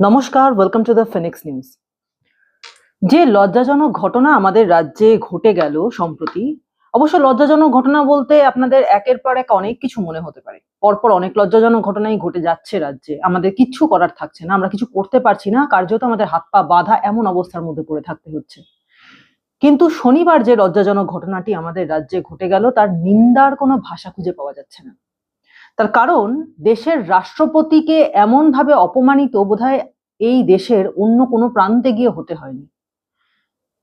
নমস্কার, welcome to the Phoenix news. যে লজ্জাজনক ঘটনা আমাদের রাজ্যে ঘটে গেল সম্প্রতি, অবশ্য লজ্জাজনক ঘটনা বলতে আপনাদের একের পর এক অনেক কিছু মনে হতে পারে। পরপর অনেক লজ্জাজনক ঘটনাই ঘটে যাচ্ছে রাজ্যে, আমাদের কিচ্ছু করার থাকছে না, আমরা কিছু করতে পারছি না, কার্যত আমাদের হাত পা বাঁধা এমন অবস্থার মধ্যে পড়ে থাকতে হচ্ছে। কিন্তু শনিবার যে লজ্জাজনক ঘটনাটি আমাদের রাজ্যে ঘটে গেল, তার নিন্দার কোনো ভাষা খুঁজে পাওয়া যাচ্ছে না। তার কারণ, দেশের রাষ্ট্রপতিকে এমন ভাবে অপমানিত বোধহয় এই দেশের অন্য কোনো প্রান্তে গিয়ে হতে হয়নি।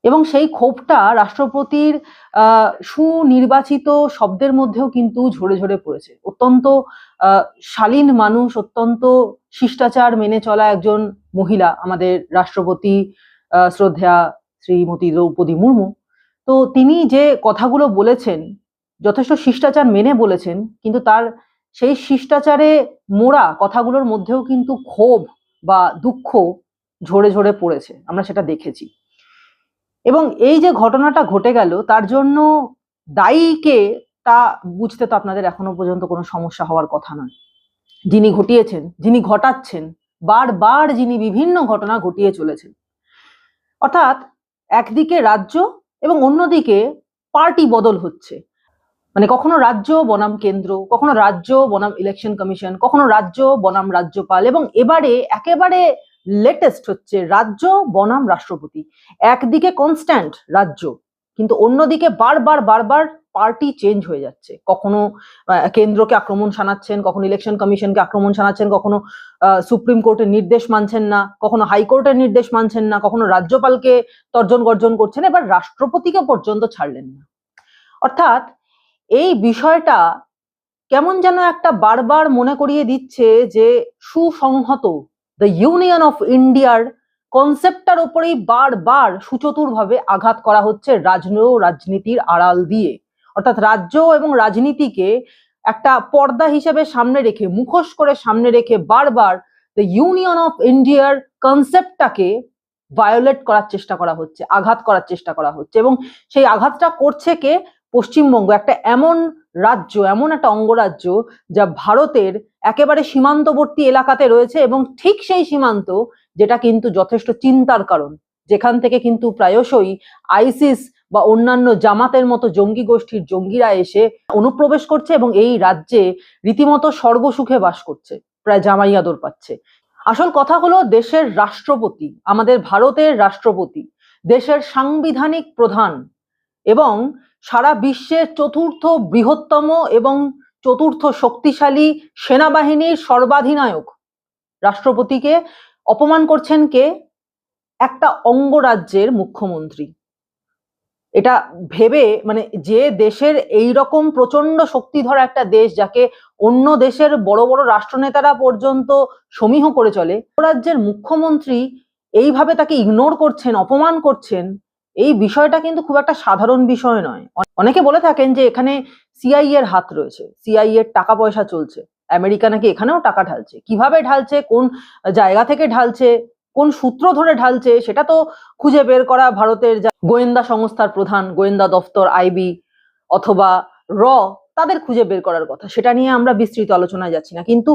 এবং সেই ক্ষোভটা রাষ্ট্রপতির সুনির্বাচিত শব্দের মধ্যেও কিন্তু ঝরে ঝরে পড়েছে। অত্যন্ত শালীন মানুষ, অত্যন্ত শিষ্টাচার মেনে চলা একজন মহিলা আমাদের রাষ্ট্রপতি শ্রদ্ধেয়া শ্রীমতী দ্রৌপদী মুর্মু। তো তিনি যে কথাগুলো বলেছেন যথেষ্ট শিষ্টাচার মেনে বলেছেন, কিন্তু তার সেই শিষ্টাচারে মোড়া কথাগুলোর মধ্যেও কিন্তু ক্ষোভ বা দুঃখ ঝরে ঝরে পড়েছে, আমরা সেটা দেখেছি। এবং এই যে ঘটনাটা ঘটে গেল, তার জন্য দায়ী কে তা বুঝতে তো আপনাদের এখনো পর্যন্ত কোনো সমস্যা হওয়ার কথা নয়। যিনি ঘটিয়েছেন, যিনি ঘটাচ্ছেন, বারবার যিনি বিভিন্ন ঘটনা ঘটিয়ে চলেছেন, অর্থাৎ একদিকে রাজ্য এবং অন্যদিকে পার্টি বদল হচ্ছে। মানে কখনো রাজ্য বনাম কেন্দ্র, কখনো রাজ্য বনাম ইলেকশন কমিশন, কখনো রাজ্য বনাম রাজ্যপাল, এবং এবারে একেবারে লেটেস্ট হচ্ছে রাজ্য বনাম রাষ্ট্রপতি। একদিকে কনস্ট্যান্ট রাজ্য, কিন্তু অন্যদিকে বারবার বারবার পার্টি চেঞ্জ হয়ে যাচ্ছে। কখনো কেন্দ্রকে আক্রমণ শানাচ্ছেন, কখনো ইলেকশন কমিশনকে আক্রমণ শানাচ্ছেন, কখনো সুপ্রিম কোর্টের নির্দেশ মানছেন না, কখনো হাইকোর্টের নির্দেশ মানছেন না, কখনো রাজ্যপালকে তর্জন গর্জন করছেন, এবার রাষ্ট্রপতিকে পর্যন্ত ছাড়লেন না। অর্থাৎ এই বিষয়টা কেমন যেন একটা বারবার মনে করিয়ে দিচ্ছে যে সুসংহত দ্য ইউনিয়ন অফ ইন্ডিয়ার কনসেপ্টটার উপরেই বারবার সুচতুরভাবে আঘাত করা হচ্ছে রাজনীতির আড়াল দিয়ে। অর্থাৎ রাজ্য এবং রাজনীতিকে একটা পর্দা হিসেবে সামনে রেখে, মুখোশ করে সামনে রেখে বারবার দ্য ইউনিয়ন অফ ইন্ডিয়ার কনসেপ্টটাকে ভায়োলেট করার চেষ্টা করা হচ্ছে, আঘাত করার চেষ্টা করা হচ্ছে। এবং সেই আঘাতটা করছে কে? পশ্চিমবঙ্গ, একটা এমন রাজ্য, এমন একটা অঙ্গরাজ্য যা ভারতের একেবারে সীমান্তবর্তী এলাকাতে রয়েছে, এবং ঠিক সেই সীমান্ত যেটা কিন্তু যথেষ্ট চিন্তার কারণ, যেখান থেকে কিন্তু প্রায়শই আইসিস বা অন্যান্য জামাতের মতো জঙ্গি গোষ্ঠীর জঙ্গিরা এসে অনুপ্রবেশ করছে এবং এই রাজ্যে রীতিমতো স্বর্গসুখে বাস করছে, প্রায় জামাই আদর পাচ্ছে। আসল কথা হলো, দেশের রাষ্ট্রপতি, আমাদের ভারতের রাষ্ট্রপতি, দেশের সাংবিধানিক প্রধান এবং সারা বিশ্বের চতুর্থ বৃহত্তম এবং চতুর্থ শক্তিশালী সেনাবাহিনীর সর্বাধিনায়ক রাষ্ট্রপতিকে অপমান করছেন কে? একটা অঙ্গরাজ্যের মুখ্যমন্ত্রী। এটা ভেবে, মানে যে দেশের এই রকম প্রচন্ড শক্তিধর একটা দেশ, যাকে অন্য দেশের বড় বড় রাষ্ট্রনেতারা পর্যন্ত সমীহ করে চলে, রাজ্যের মুখ্যমন্ত্রী এইভাবে তাকে ইগনোর করছেন, অপমান করছেন, এই বিষয়টা কিন্তু খুব একটা সাধারণ বিষয় নয়। অনেকে বলে থাকেন যে এখানে সিআই এর হাত রয়েছে, সিআই এর টাকা পয়সা চলছে, আমেরিকা নাকি এখানেও টাকা ঢালছে। কিভাবে ঢালছে, কোন জায়গা থেকে ঢালছে, কোন সূত্র ধরে ঢালছে, সেটা তো খুঁজে বের করা ভারতের গোয়েন্দা সংস্থার প্রধান, গোয়েন্দা দপ্তর, আইবি অথবা র, তাদের খুঁজে বের করার কথা। সেটা নিয়ে আমরা বিস্তৃত আলোচনায় যাচ্ছি না, কিন্তু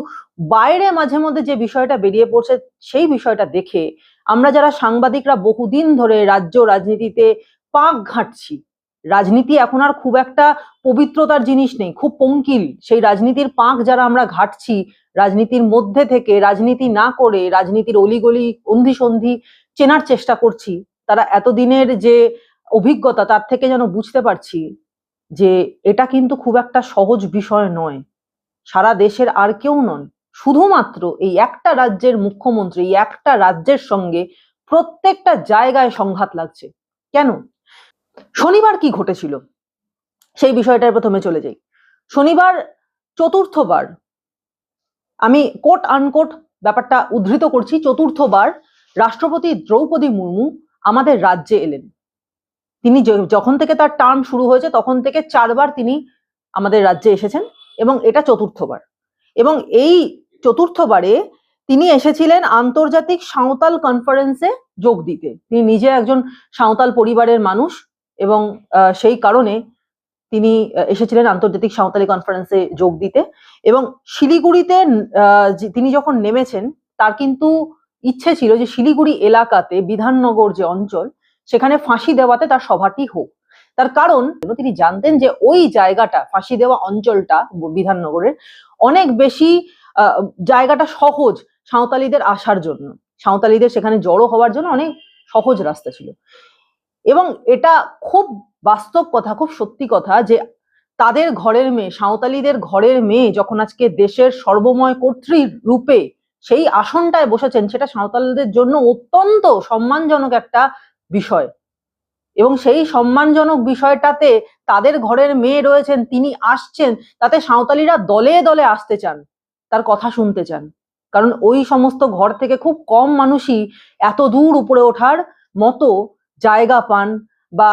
বাইরে মাঝে মধ্যে যে বিষয়টা বেরিয়ে পড়ছে, সেই বিষয়টা দেখে আমরা যারা সাংবাদিকরা বহুদিন ধরে রাজ্য রাজনীতিতে পাক ঘাঁটছি, রাজনীতি এখন আর খুব একটা পবিত্রতার জিনিস নেই, খুব পঙ্কিল, সেই রাজনীতির পাক যারা আমরা ঘাঁটছি, রাজনীতির মধ্যে থেকে, রাজনীতি না করে রাজনীতির অলিগলি অন্ধি সন্ধি চেনার চেষ্টা করছি, তারা এতদিনের যে অভিজ্ঞতা, তার থেকে যেন বুঝতে পারছি যে এটা কিন্তু খুব একটা সহজ বিষয় নয়। সারা দেশের আর কেউ নন, শুধুমাত্র এই একটা রাজ্যের মুখ্যমন্ত্রী, এই একটা রাজ্যের সঙ্গে প্রত্যেকটা জায়গায় সংঘাত লাগছে। কেন? শনিবার কি ঘটেছিল সেই বিষয়টার প্রথমে চলে যাই। শনিবার চতুর্থবার, আমি কোট আনকোট ব্যাপারটা উদ্ধৃত করছি, চতুর্থবার রাষ্ট্রপতি দ্রৌপদী মুর্মু আমাদের রাজ্যে এলেন। তিনি যখন থেকে তার টার্ম শুরু হয়েছে তখন থেকে 4 বার তিনি আমাদের রাজ্যে এসেছেন, এবং এটা চতুর্থবার। এবং এই চতুর্থবারে তিনি এসেছিলেন আন্তর্জাতিক সাঁওতাল কনফারেন্সে যোগ দিতে। তিনি নিজে একজন সাঁওতাল পরিবারের মানুষ, এবং সেই কারণে তিনি এসেছিলেন আন্তর্জাতিক সাঁওতালি কনফারেন্সে যোগ দিতে। এবং শিলিগুড়িতে তিনি যখন নেমেছেন, তার কিন্তু ইচ্ছে ছিল যে শিলিগুড়ি এলাকাতে বিধাননগর যে অঞ্চল সেখানে ফাঁসি দেওয়াতে তার সভাটি হোক। তার কারণ তিনি জানতেন যে ওই জায়গাটা, ফাঁসি দেওয়া অঞ্চলটা বিধাননগরের অনেক বেশি জায়গাটা সহজ সাঁওতালিদের আসার জন্য, সাঁওতালিদের সেখানে জড়ো হওয়ার জন্য অনেক সহজ রাস্তা ছিল। এবং এটা খুব বাস্তব কথা, খুব সত্যি কথা যে তাদের ঘরের মেয়ে, সাঁওতালিদের ঘরের মেয়ে যখন আজকে দেশের সর্বময় কর্ত্রী রূপে সেই আসনটায় বসেছেন, সেটা সাঁওতালদের জন্য অত্যন্ত সম্মানজনক একটা বিষয়। এবং সেই সম্মানজনক বিষয়টাতে তাদের ঘরের মেয়ে রয়েছেন, তিনি আসছেন, তাতে সাঁওতালিরা দলে দলে আসতে চান, তার কথা শুনতে চান। কারণ ওই সমস্ত ঘর থেকে খুব কম মানুষই এত দূর উপরে ওঠার মতো জায়গা পান বা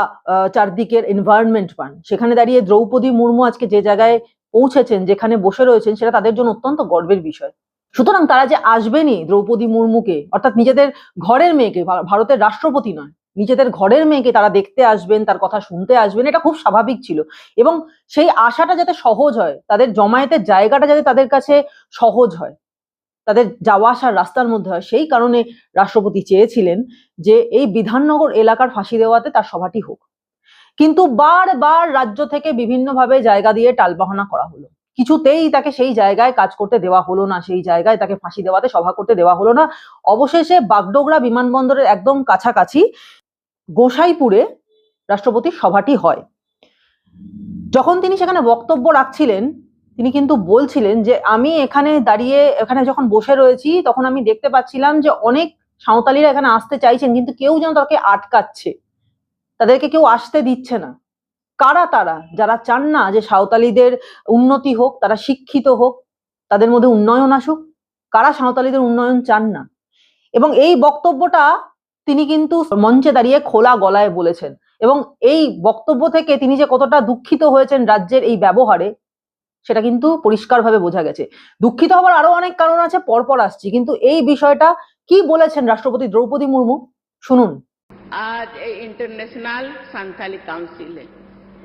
চারদিকের এনভায়রনমেন্ট পান। সেখানে দাঁড়িয়ে দ্রৌপদী মুর্মু আজকে যে জায়গায় পৌঁছেছেন, যেখানে বসে রয়েছেন, সেটা তাদের জন্য অত্যন্ত গর্বের বিষয়। সুতরাং তারা যে আসবেনই দ্রৌপদী মুর্মুকে, অর্থাৎ নিজেদের ঘরের মেয়েকে, ভারতের রাষ্ট্রপতি নয়, নিজেদের ঘরের মেয়েকে তারা দেখতে আসবেন, তার কথা শুনতে আসবেন, এটা খুব স্বাভাবিক ছিল। এবং সেই আশাটা যাতে সহজ হয়, তাদের জমায়েতের জায়গাটা যাতে তাদের কাছে সহজ হয়, তাদের যাওয়া আসার রাস্তার মধ্যে হয়, সেই কারণে রাষ্ট্রপতি চেয়েছিলেন যে এই বিধাননগর এলাকার ফাঁসি দেওয়াতে তার সভাটি হোক। কিন্তু বারবার রাজ্য থেকে বিভিন্নভাবে জায়গা দিয়ে টালবাহানা করা হলো, কিছুতেই তাকে সেই জায়গায় কাজ করতে দেওয়া হলো না, সেই জায়গায় তাকে ফাঁসি দেওয়াতে সভা করতে দেওয়া হলো না। অবশেষে বাগডোগরা বিমানবন্দরের একদম কাছাকাছি গোসাইপুরে রাষ্ট্রপতির সভাটি হয়। যখন তিনি সেখানে বক্তব্য রাখছিলেন, তিনি কিন্তু বলছিলেন যে আমি এখানে দাঁড়িয়ে, এখানে যখন বসে রয়েছি, তখন আমি দেখতে পাচ্ছিলাম যে অনেক সাঁওতালিরা এখানে আসতে চাইছেন, কিন্তু কেউ যেন তাকে আটকাচ্ছে, তাদেরকে কেউ আসতে দিচ্ছে না। কারা তারা? যারা চান না যে সাঁওতালিদের উন্নতি হোক, তারা শিক্ষিত হোক, তাদের মধ্যে উন্নয়ন আসুক। কারা সাঁওতালিদের উন্নয়ন চান না? এবং এই বক্তব্যটা তিনি কিন্তু মঞ্চে দাঁড়িয়ে খোলা গলায় বলেছেন। এবং এই বক্তব্য থেকে তিনি যে কতটা দুঃখিত হয়েছেন রাজ্যের এই ব্যবহারে, সেটা কিন্তু পরিষ্কারভাবে বোঝা গেছে। দুঃখিত হওয়ার আরো অনেক কারণ আছে, পরপর আসছি, কিন্তু এই বিষয়টা কি বলেছেন রাষ্ট্রপতি দ্রৌপদী মুর্মু, শুনুন। आज इंटरनेशनल संथाली काउंसिल है।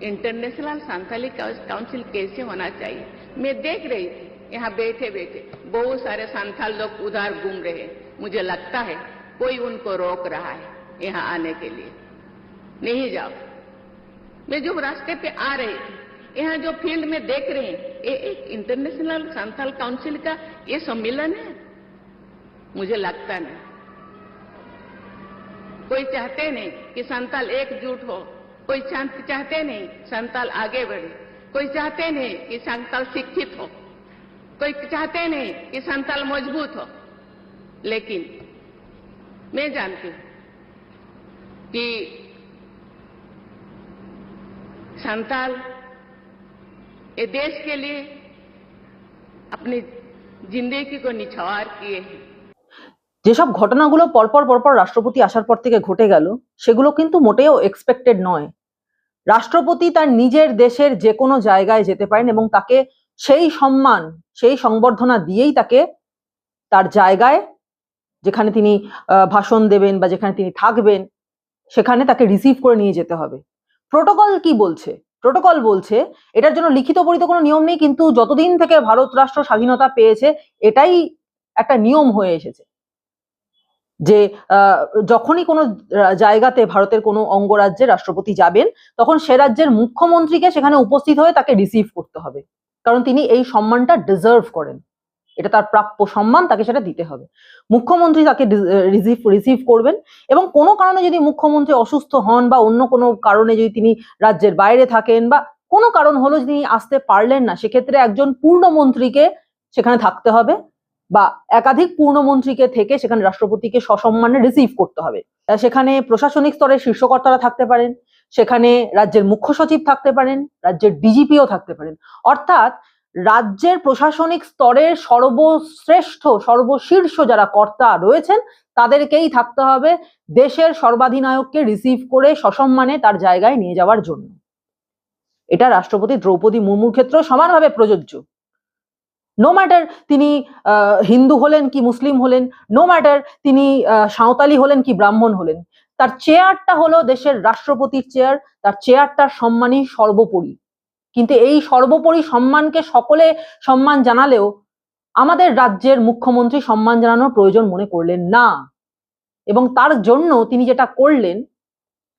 इंटरनेशनल संथाली काउंसिल कैसे होना चाहिए, मैं देख रही थी यहाँ बैठे बैठे बहुत सारे संथाल लोग उधर घूम रहे हैं। मुझे लगता है कोई उनको रोक रहा है यहाँ आने के लिए, नहीं जाओ। मैं जो रास्ते पे आ रही थी, यहाँ जो फील्ड में देख रहे हैं, ये एक इंटरनेशनल संथाल काउंसिल का ये सम्मेलन है, मुझे लगता नहीं। कोई चाहते नहीं कि संताल एकजुट हो, कोई चाहते नहीं संताल आगे बढ़े, कोई चाहते नहीं कि संताल शिक्षित हो, कोई चाहते नहीं कि संताल मजबूत हो। लेकिन मैं जानती हूं कि संताल ये देश के लिए अपनी जिंदगी को निछावर किए हैं। যেসব ঘটনাগুলো পরপর পরপর রাষ্ট্রপতি আসার পর থেকে ঘটে গেল, সেগুলো কিন্তু মোটেও এক্সপেক্টেড নয়। রাষ্ট্রপতি তার নিজের দেশের যে কোনো জায়গায় যেতে পারেন এবং তাকে সেই সম্মান, সেই সংবর্ধনা দিয়েই তাকে তার জায়গায়, যেখানে তিনি ভাষণ দেবেন বা যেখানে তিনি থাকবেন, সেখানে তাকে রিসিভ করে নিয়ে যেতে হবে। প্রোটোকল কি বলছে? প্রোটোকল বলছে এটার জন্য লিখিত পরিত কোনো নিয়ম নেই, কিন্তু যতদিন থেকে ভারত রাষ্ট্র স্বাধীনতা পেয়েছে এটাই একটা নিয়ম হয়ে এসেছে যে যখনই কোনো জায়গাতে ভারতের কোনো অঙ্গরাজ্যে রাষ্ট্রপতি যাবেন, তখন সে রাজ্যের মুখ্যমন্ত্রীকে সেখানে উপস্থিত হয়ে তাকে রিসিভ করতে হবে, কারণ তিনি এই সম্মানটা ডিজার্ভ করেন, এটা তার প্রাপ্য সম্মান, তাকে সেটা দিতে হবে। মুখ্যমন্ত্রী তাকে রিসিভ করবেন এবং কোনো কারণে যদি মুখ্যমন্ত্রী অসুস্থ হন বা অন্য কোনো কারণে যদি তিনি রাজ্যের বাইরে থাকেন বা কোনো কারণ হলো যে তিনি আসতে পারলেন না, সেক্ষেত্রে একজন পূর্ণমন্ত্রীকে সেখানে থাকতে হবে বা একাধিক পূর্ণমন্ত্রীকে থেকে সেখানে রাষ্ট্রপতিকে সসম্মানে রিসিভ করতে হবে। সেখানে প্রশাসনিক স্তরের শীর্ষকর্তারা থাকতে পারেন, সেখানে রাজ্যের মুখ্য সচিব থাকতে পারেন, রাজ্যের ডিজিপিও থাকতে পারেন। অর্থাৎ রাজ্যের প্রশাসনিক স্তরের সর্বশ্রেষ্ঠ, সর্বশীর্ষ যারা কর্তা রয়েছেন, তাদেরকেই থাকতে হবে দেশের সর্বাধিনায়ককে রিসিভ করে সসম্মানে তার জায়গায় নিয়ে যাওয়ার জন্য। এটা রাষ্ট্রপতি দ্রৌপদী মুর্মুর ক্ষেত্রেও সমানভাবে প্রযোজ্য। নো ম্যাটার তিনি হিন্দু হলেন কি মুসলিম হলেন, নো ম্যাটার তিনি সাঁওতালি হলেন কি ব্রাহ্মণ হলেন, তার চেয়ারটা হলো দেশের রাষ্ট্রপতির চেয়ার, তার চেয়ারটার সম্মানই সর্বোপরি। কিন্তু এই সর্বোপরি সম্মানকে সকলে সম্মান জানালেও আমাদের রাজ্যের মুখ্যমন্ত্রী সম্মান জানানোর প্রয়োজন মনে করলেন না, এবং তার জন্য তিনি যেটা করলেন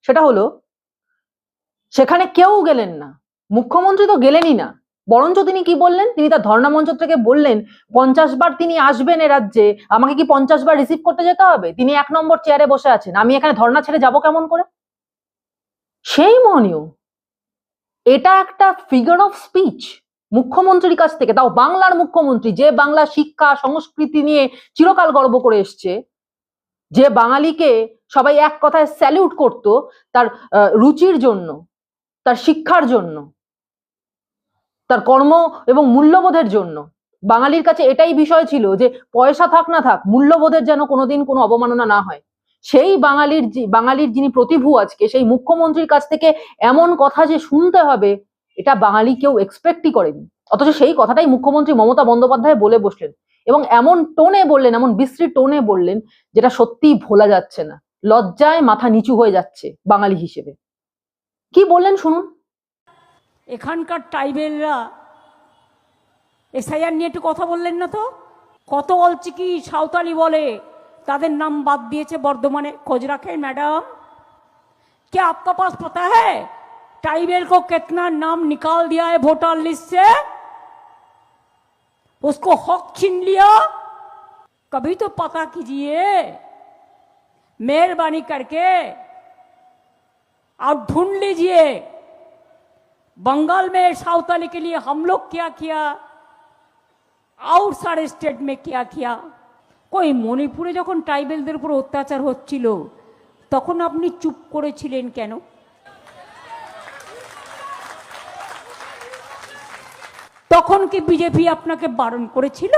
সেটা হলো সেখানে কেউ গেলেন না, মুখ্যমন্ত্রী তো গেলেনই না, বরঞ্চ তিনি কি বললেন, তিনি তার ধর্ণা মঞ্চ থেকে বললেন 50 বার তিনি আসবেন এ রাজ্যে, আমাকে কি 50 বার রিসিভ করতে যেতে হবে? তিনি 1 নম্বর চেয়ারে বসে আছেন, আমি এখানে ধর্ণা ছেড়ে যাব কেমন করে? সেই মহনীয়, এটা একটা ফিগার অফ স্পিচ মুখ্যমন্ত্রীর কাছ থেকে, তাও বাংলার মুখ্যমন্ত্রী, যে বাংলা শিক্ষা সংস্কৃতি নিয়ে চিরকাল গর্ব করে এসছে, যে বাঙালিকে সবাই এক কথায় স্যালিউট করত তার রুচির জন্য, তার শিক্ষার জন্য, তার কর্ম এবং মূল্যবোধের জন্য। বাঙালির কাছে এটাই বিষয় ছিল যে পয়সা থাক না থাক, মূল্যবোধের যেন কোনোদিন কোনো অবমাননা না হয়। সেই বাঙালির যিনি প্রতিভু আজকে, সেই মুখ্যমন্ত্রীর কাছ থেকে এমন কথা যে শুনতে হবে, এটা বাঙালি কেউ এক্সপেক্টই করেনি। অথচ সেই কথাটাই মুখ্যমন্ত্রী মমতা বন্দ্যোপাধ্যায় বলে বসলেন, এবং এমন টোনে বললেন, এমন বিশ্রী টোনে বললেন, যেটা সত্যিই ভোলা যাচ্ছে না। লজ্জায় মাথা নিচু হয়ে যাচ্ছে বাঙালি হিসেবে। কি বললেন শুনুন। এখানকার ট্রাইবেলরা এসআইআর নিয়ে একটু কথা বললেন না তো? কত অলচিকি সাঁওতালি বলে তাদের নাম বাদ দিয়েছে বর্ধমানে, खोज रखें मैडम? क्या आपका पास पता है ट्राइबल को कितना नाम निकाल दिया है वोटर लिस्ट से? उसको हक छीन लिया। कभी तो पता कीजिए, मेहरबानी करके आप ढूंढ लीजिए बंगाल में साउथाली के लिए हम लोग क्या किया, आउटसाइड स्टेट में क्या किया। कोई মণিপুরে যখন ট্রাইবেলদের উপর অত্যাচার হচ্ছিল তখন আপনি চুপ করেছিলেন কেন? তখন কি বিজেপি আপনাকে বারণ করেছিল?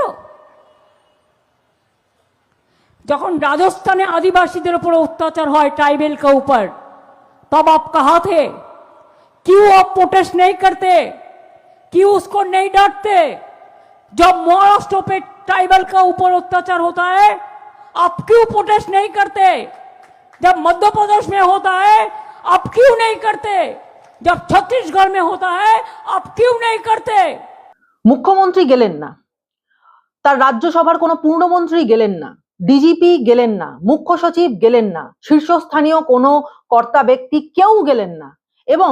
যখন রাজস্থানে আদিবাসীদের উপর অত্যাচার হয় ट्राइबल के ऊपर, तब आप कहाँ थे? क्यों आप प्रोटेस्ट नहीं करते? क्यों उसको नहीं डांटते? जब महाराष्ट्र पे ट्राइबल का ऊपर अत्याचार होता है, आप क्यों प्रोटेस्ट नहीं करते? जब मध्य प्रदेश में होता है, आप क्यों नहीं करते? जब छत्तीसगढ़ में होता है, आप क्यों नहीं करते? মুখ্যমন্ত্রী গেলেন না, তার রাজ্যসভার কোনো পূর্ণমন্ত্রী গেলেন না, ডিজিপি গেলেন না, মুখ্য সচিব গেলেন না, শীর্ষস্থানীয় কোনো কর্তা ব্যক্তি কেউ গেলেন না, এবং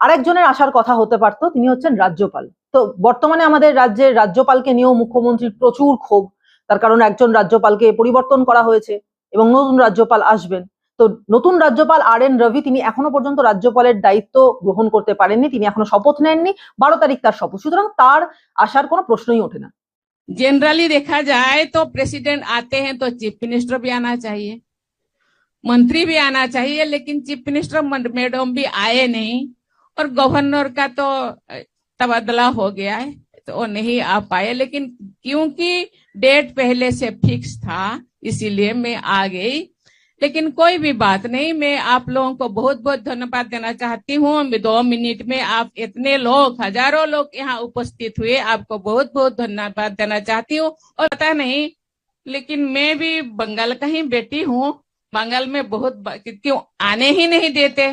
আরেকজনের আসার কথা হতে পারতো, তিনি হচ্ছেন রাজ্যপাল। তো বর্তমানে আমাদের রাজ্যের রাজ্যপালকে নিয়েও মুখ্যমন্ত্রীর প্রচুর ক্ষোভ, তার কারণ একজন রাজ্যপালকে পরিবর্তন করা হয়েছে এবং নতুন রাজ্যপাল আসবেন। তো নতুন রাজ্যপাল RN রবি, তিনি এখনো পর্যন্ত রাজ্যপালের দায়িত্ব গ্রহণ করতে পারেননি, তিনি এখনো শপথ নেননি। 12 তারিখ তার শপথ, সুতরাং তার আসার কোনো প্রশ্নই ওঠে না। जनरली देखा जाए तो प्रेसिडेंट आते हैं तो चीफ मिनिस्टर भी आना चाहिए, मंत्री भी आना चाहिए, लेकिन चीफ मिनिस्टर मैडम भी आए नहीं, और गवर्नर का तो तबादला हो गया है तो वो नहीं आ पाए। लेकिन क्योंकि डेट पहले से फिक्स था इसीलिए मैं आ गई। लेकिन कोई भी बात नहीं, मैं आप लोगों को बहुत बहुत धन्यवाद देना चाहती हूँ। 2 मिनट में आप इतने लोग, हजारों लोग यहाँ उपस्थित हुए, आपको बहुत बहुत धन्यवाद देना चाहती हूँ। और पता नहीं, लेकिन मैं भी बंगाल का ही बेटी हूँ, बंगाल में बहुत क्यों आने ही नहीं देते।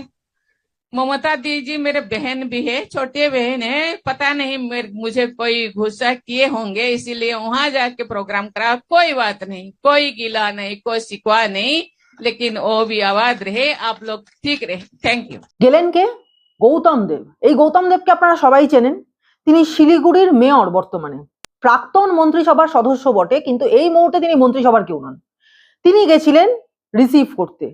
ममता दीदी मेरे बहन भी है, छोटे बहन है, पता नहीं मुझे कोई गुस्सा किए होंगे इसीलिए वहां जाके प्रोग्राम करा। कोई बात नहीं, कोई गिला नहीं, कोई शिकवा नहीं, लेकिन वो भी आवाज रहे, आप लोग ठीक रहे। Thank you. গেলেন কে? গৌতম দেব। এই গৌতম দেবকে আপনারা সবাই চেনেন, তিনি শিলিগুড়ির মেয়র বর্তমানে, প্রাক্তন মন্ত্রিসভার সদস্য বটে, কিন্তু এই মুহূর্তে তিনি মন্ত্রিসভার কেউ নন। তিনি গেছিলেন রিসিভ করতে,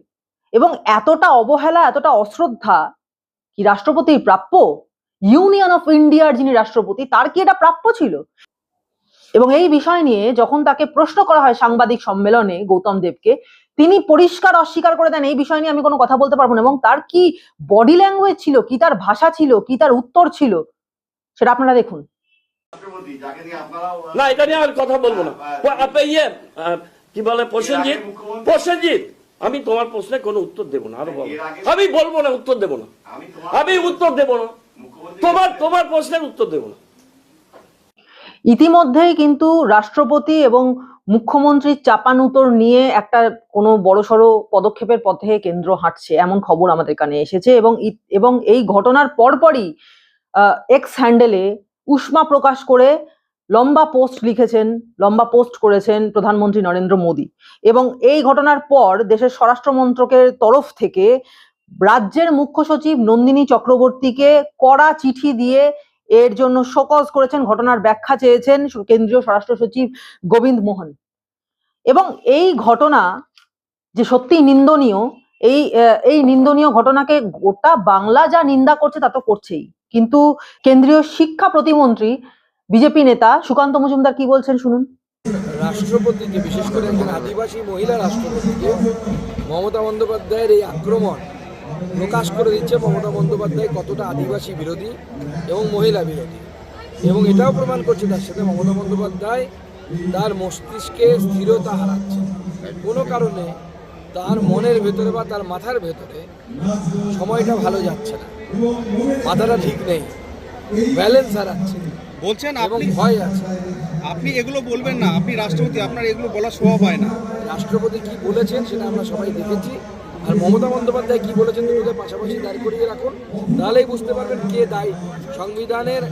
এবং এতটা অবহেলা, এতটা অশ্রদ্ধা কি রাষ্ট্রপতির প্রাপ্য? ইউনিয়ন অফ ইন্ডিয়ার যিনি রাষ্ট্রপতি, তার কি এটা প্রাপ্য ছিল? এবং এই বিষয় নিয়ে যখন তাকে প্রশ্ন করা হয় সাংবাদিক সম্মেলনে গৌতম দেবকে, তিনি পরিষ্কার অস্বীকার করে দেন, এই বিষয় নিয়ে আমি কোনো কথা বলতে পারবো না। এবং তার কি বডি ল্যাঙ্গুয়েজ ছিল, কি তার ভাষা ছিল, কি তার উত্তর ছিল, সেটা আপনারা দেখুন। না, এটা নিয়ে আর কথা বলবো না। কি বলে প্রসেনজিৎ, আমি তোমার প্রশ্নে কোনো উত্তর দেবো না, আরো বলো। আমি বলবো না, উত্তর দেবো না, আমি উত্তর দেবো না, তোমার প্রশ্নের উত্তর দেবো না। ইতিমধ্যেই কিন্তু রাষ্ট্রপতি এবং মুখ্যমন্ত্রীর চাপানুতোর নিয়ে একটা কোনো বড়সড় পদক্ষেপের পথে কেন্দ্র হাঁটছে, এমন খবর আমাদের কানে এসেছে। এবং এই ঘটনার পরপরই এক্স হ্যান্ডেলে উষ্মা প্রকাশ করে লম্বা পোস্ট লিখেছেন, লম্বা পোস্ট করেছেন প্রধানমন্ত্রী নরেন্দ্র মোদী। এবং এই ঘটনার পর দেশের স্বরাষ্ট্র মন্ত্রকের তরফ থেকে রাজ্যের মুখ্য সচিব নন্দিনী চক্রবর্তীকে কড়া চিঠি দিয়ে এর জন্য শোকজ করেছেন, ঘটনার ব্যাখ্যা চেয়েছেন কেন্দ্রীয় স্বরাষ্ট্র সচিব গোবিন্দ মোহন। এবং এই ঘটনা যে সত্যি নিন্দনীয়, এই নিন্দনীয় ঘটনাকে গোটা বাংলা যা নিন্দা করছে তা তো করছেই, কিন্তু কেন্দ্রীয় শিক্ষা প্রতিমন্ত্রী বিজেপি নেতা সুকান্ত মজুমদার কি বলছেন শুনুন। রাষ্ট্রপতিকে, বিশেষ করে একজন আদিবাসী মহিলা রাষ্ট্রপতিকে মমতা বন্দ্যোপাধ্যায়ের এই আক্রমণ প্রকাশ করে দিচ্ছে মমতা বন্দ্যোপাধ্যায় কতটা আদিবাসী বিরোধী এবং মহিলা বিরোধী, এবং এটাও প্রমাণ করছে তার সাথে মমতা বন্দ্যোপাধ্যায় তার মস্তিষ্কে স্থিরতা হারাচ্ছে। কোনো কারণে তার মনের ভেতরে বা তার মাথার ভেতরে সময়টা ভালো যাচ্ছে না, মাথাটা ঠিক নেই, ব্যালেন্স হারাচ্ছে বলছেন এবং আপনি ভয় আছে। আপনি এগুলো বলবেন না, আপনি রাষ্ট্রপতি, আপনার এগুলো বলার স্বভাব হয় না। রাষ্ট্রপতি কি বলেছেন সেটা আমরা সবাই দেখেছি, আর মমতা বন্দ্যোপাধ্যায় কি বলেছেন দুটোকে পাশাপাশি দাঁড় করিয়ে রাখুন, তাহলেই বুঝতে পারবেন কে দায়ী। সংবিধানের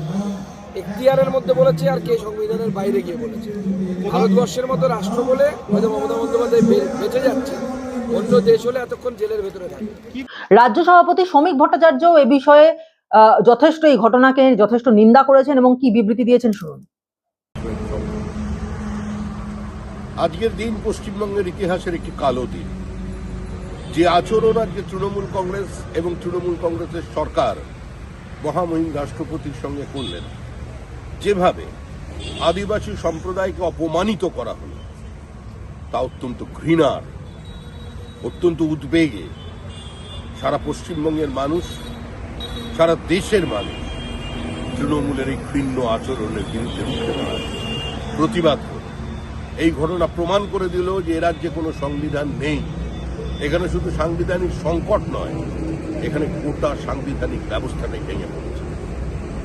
এখতিয়ারের মধ্যে বলেছে আর কে সংবিধানের বাইরে গিয়ে বলেছে। ভারতবর্ষের মতো রাষ্ট্র বলে হয়তো মমতা বন্দ্যোপাধ্যায় বেঁচে যাচ্ছে, অন্য দেশ হলে এতক্ষণ জেলের ভেতরে থাকে। রাজ্য সভাপতি শ্রমিক ভট্টাচার্য এ বিষয়ে যথেষ্ট এই ঘটনাকে যথেষ্ট নিন্দা করেছেন এবং কি বিবৃতি দিয়েছেন শুনুন। আজকের দিন পশ্চিমবঙ্গের ইতিহাসের একটি কালো দিন। যে আচরণ আজকে তৃণমূল কংগ্রেস এবং তৃণমূল কংগ্রেসের সরকার মহামহিম রাষ্ট্রপতির সঙ্গে করলেন, যেভাবে আদিবাসী সম্প্রদায়কে অপমানিত করা হলো, তা অত্যন্ত ঘৃণার, অত্যন্ত উদ্বেগে সারা পশ্চিমবঙ্গের মানুষ, সারা দেশের মানুষ তৃণমূলের এই ঘৃণ্য আচরণের বিরুদ্ধে রুখে দাঁড়ায়, প্রতিবাদ করে। এই ঘটনা প্রমাণ করে দিল যে এ রাজ্যে কোনো সংবিধান নেই। এখানে শুধু সাংবিধানিক সংকট নয়, এখানে গোটা সাংবিধানিক ব্যবস্থাটাই ভেঙে পড়েছে।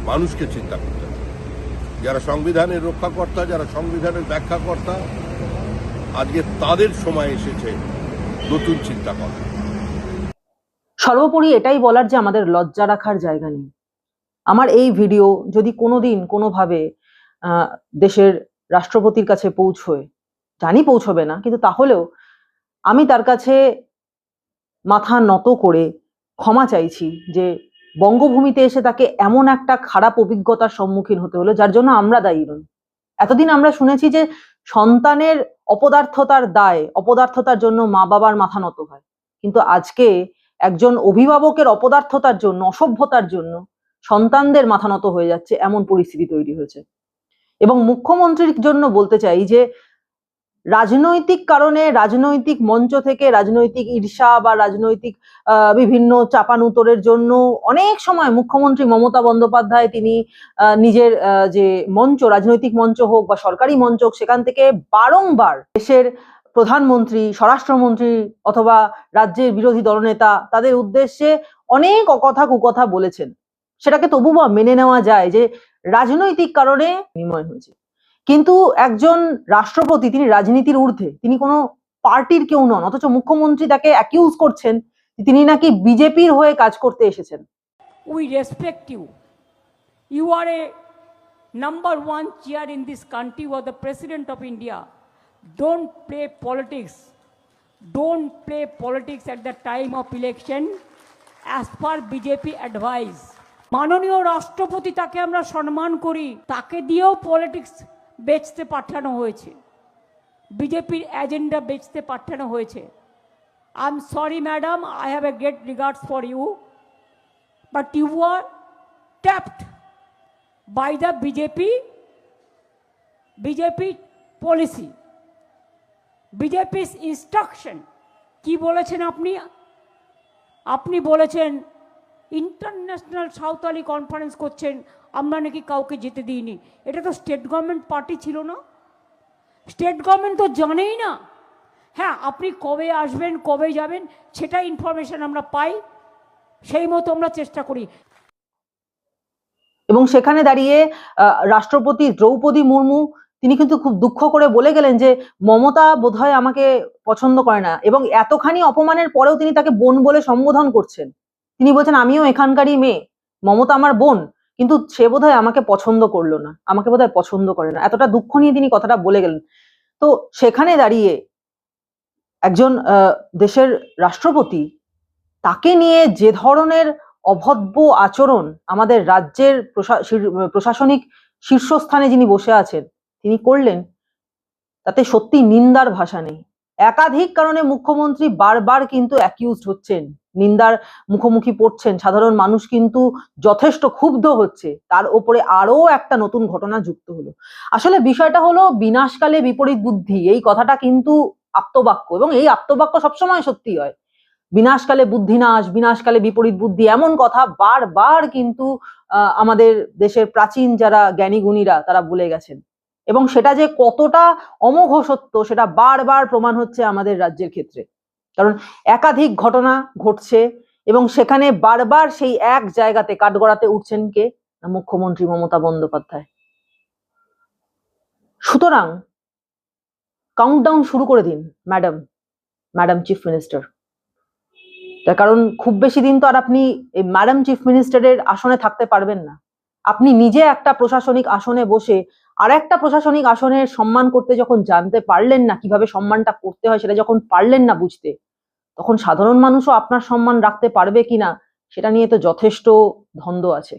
মানুষকে চিন্তা করতে হবে, যারা সংবিধানের রক্ষাকর্তা, যারা সংবিধানের ব্যাখ্যাকর্তা, আজকে তাদের সময় এসেছে নতুন চিন্তা করা। সর্বোপরি এটাই বলার যে আমাদের লজ্জা রাখার জায়গা নেই। আমার এই ভিডিও যদি কোনোদিন কোনোভাবে দেশের রাষ্ট্রপতির কাছে পৌঁছয়, জানি পৌঁছবে না, কিন্তু তাহলেও আমি তার কাছে মাথা নত করে ক্ষমা চাইছি যে বঙ্গভূমিতে এসে তাকে এমন একটা খারাপ অভিজ্ঞতার সম্মুখীন হতে হলো যার জন্য আমরা দায়ী নই। এতদিন আমরা শুনেছি যে সন্তানের অপদার্থতার দায়, অপদার্থতার জন্য মা বাবার মাথা নত হয়, কিন্তু আজকে একজন অভিভাবকের অপদার্থতার জন্য, অসভ্যতার জন্য সন্তানদের মাথা নত হয়ে যাচ্ছে, এমন পরিস্থিতি তৈরি হয়েছে। এবং মুখ্যমন্ত্রীর জন্য বলতে চাই যে রাজনৈতিক কারণে, রাজনৈতিক মঞ্চ থেকে রাজনৈতিক ঈর্ষা বা রাজনৈতিক বিভিন্ন চাপানুতরের জন্য অনেক সময় মুখ্যমন্ত্রী মমতা বন্দ্যোপাধ্যায় তিনি নিজের যে মঞ্চ, রাজনৈতিক মঞ্চ হোক বা সরকারি মঞ্চ হোক, সেখান থেকে বারংবার দেশের প্রধানমন্ত্রী, স্বরাষ্ট্রমন্ত্রী অথবা রাজ্যের বিরোধী দলনেতা তাদের উদ্দেশ্যে অনেক অকথা কুকথা বলেছেন। সেটাকে তবু বা মেনে নেওয়া যায় যে রাজনৈতিক কারণে বিনিময় হয়েছে, কিন্তু একজন রাষ্ট্রপতি তিনি রাজনীতির ঊর্ধ্বে, তিনি কোনো পার্টির কেউ নন, অথচ মুখ্যমন্ত্রী তাকে অ্যাকিউজ করছেন তিনি নাকি বিজেপির হয়ে কাজ করতে এসেছেন। We respect you. You are a number one chair in this country. You are the president of India. Don't play politics. Don't play politics at the time of election as per BJP advice. মাননীয় রাষ্ট্রপতি, তাকে আমরা সম্মান করি, তাকে দিয়েও politics বেচতে পাঠানো হয়েছে, বিজেপির এজেন্ডা বেচতে পাঠানো হয়েছে। I am sorry madam, I have a great regards for you, but you were tapped by the BJP policy, BJP's instruction. কি বলেছেন আপনি? আপনি বলেছেন ইন্টারন্যাশনাল সাঁওতালি কনফারেন্স করছেন, আমরা নাকি কাউকে যেতে দিইনি। এটা তো স্টেট গভর্নমেন্ট পার্টি ছিল না, স্টেট গভর্নমেন্ট তো জানেই না। হ্যাঁ, আপনি কবে আসবেন, কবে যাবেন, সেটা ইনফরমেশন আমরা পাই, সেই মতো আমরা চেষ্টা করি। এবং সেখানে দাঁড়িয়ে রাষ্ট্রপতি দ্রৌপদী মুর্মু তিনি কিন্তু খুব দুঃখ করে বলে গেলেন যে মমতা বোধহয় আমাকে পছন্দ করে না, এবং এতখানি অপমানের পরেও তিনি তাকে বোন বলে সম্বোধন করছেন। তিনি বলছেন আমিও এখানকারই মেয়ে, মমতা আমার বোন, কিন্তু সে বোধহয় আমাকে পছন্দ করলো না, আমাকে বোধহয় পছন্দ করে না, এতটা দুঃখ নিয়ে তিনি কথাটা বলে গেলেন। তো সেখানে দাঁড়িয়ে একজন দেশের রাষ্ট্রপতি, তাকে নিয়ে যে ধরনের অভব্য আচরণ আমাদের রাজ্যের প্রশাসনিক শীর্ষস্থানে যিনি বসে আছেন তিনি করলেন, তাতে সত্যি নিন্দার ভাষা নেই। একাধিক কারণে মুখ্যমন্ত্রী বারবার কিন্তু অ্যাকিউজড হচ্ছেন, নিন্দার মুখোমুখি পড়ছেন, সাধারণ মানুষ কিন্তু যথেষ্ট ক্ষুব্ধ হচ্ছে, তার ওপরে আরো একটা নতুন ঘটনা যুক্ত হলো। আসলে বিষয়টা হলো বিনাশকালে বিপরীত বুদ্ধি, এই কথাটা কিন্তু আপ্তবাক্য, এবং এই আপ্তবাক্য সবসময় সত্যি হয়। বিনাশকালে বুদ্ধিনাশ, বিনাশকালে বিপরীত বুদ্ধি, এমন কথা বারবার কিন্তু আমাদের দেশের প্রাচীন যারা জ্ঞানী গুণীরা তারা বলে গেছেন, এবং সেটা যে কতটা অমোঘ সত্য সেটা বারবার প্রমাণ হচ্ছে আমাদের রাজ্যের ক্ষেত্রে। কারণ একাধিক ঘটনা ঘটছে এবং সেখানে বারবার সেই এক জায়গাতে কাঠগড়াতে উঠছেন কে? না, মুখ্যমন্ত্রী মমতা বন্দ্যোপাধ্যায়। সুতরাং কাউন্টডাউন শুরু করে দিন ম্যাডাম চিফ মিনিস্টার। তার কারণ খুব বেশি দিন তো আর আপনি এই ম্যাডাম চিফ মিনিস্টারের আসনে থাকতে পারবেন না। আপনি নিজে একটা প্রশাসনিক আসনে বসে আর একটা প্রশাসনিক আসনের সম্মান করতে যখন জানতে পারলেন না, কিভাবে সম্মানটা করতে হয় সেটা যখন পারলেন না বুঝতে, তখন সাধারণ মানুষও আপনার সম্মান রাখতে পারবে কিনা সেটা নিয়ে তো যথেষ্ট ধন্দ আছে।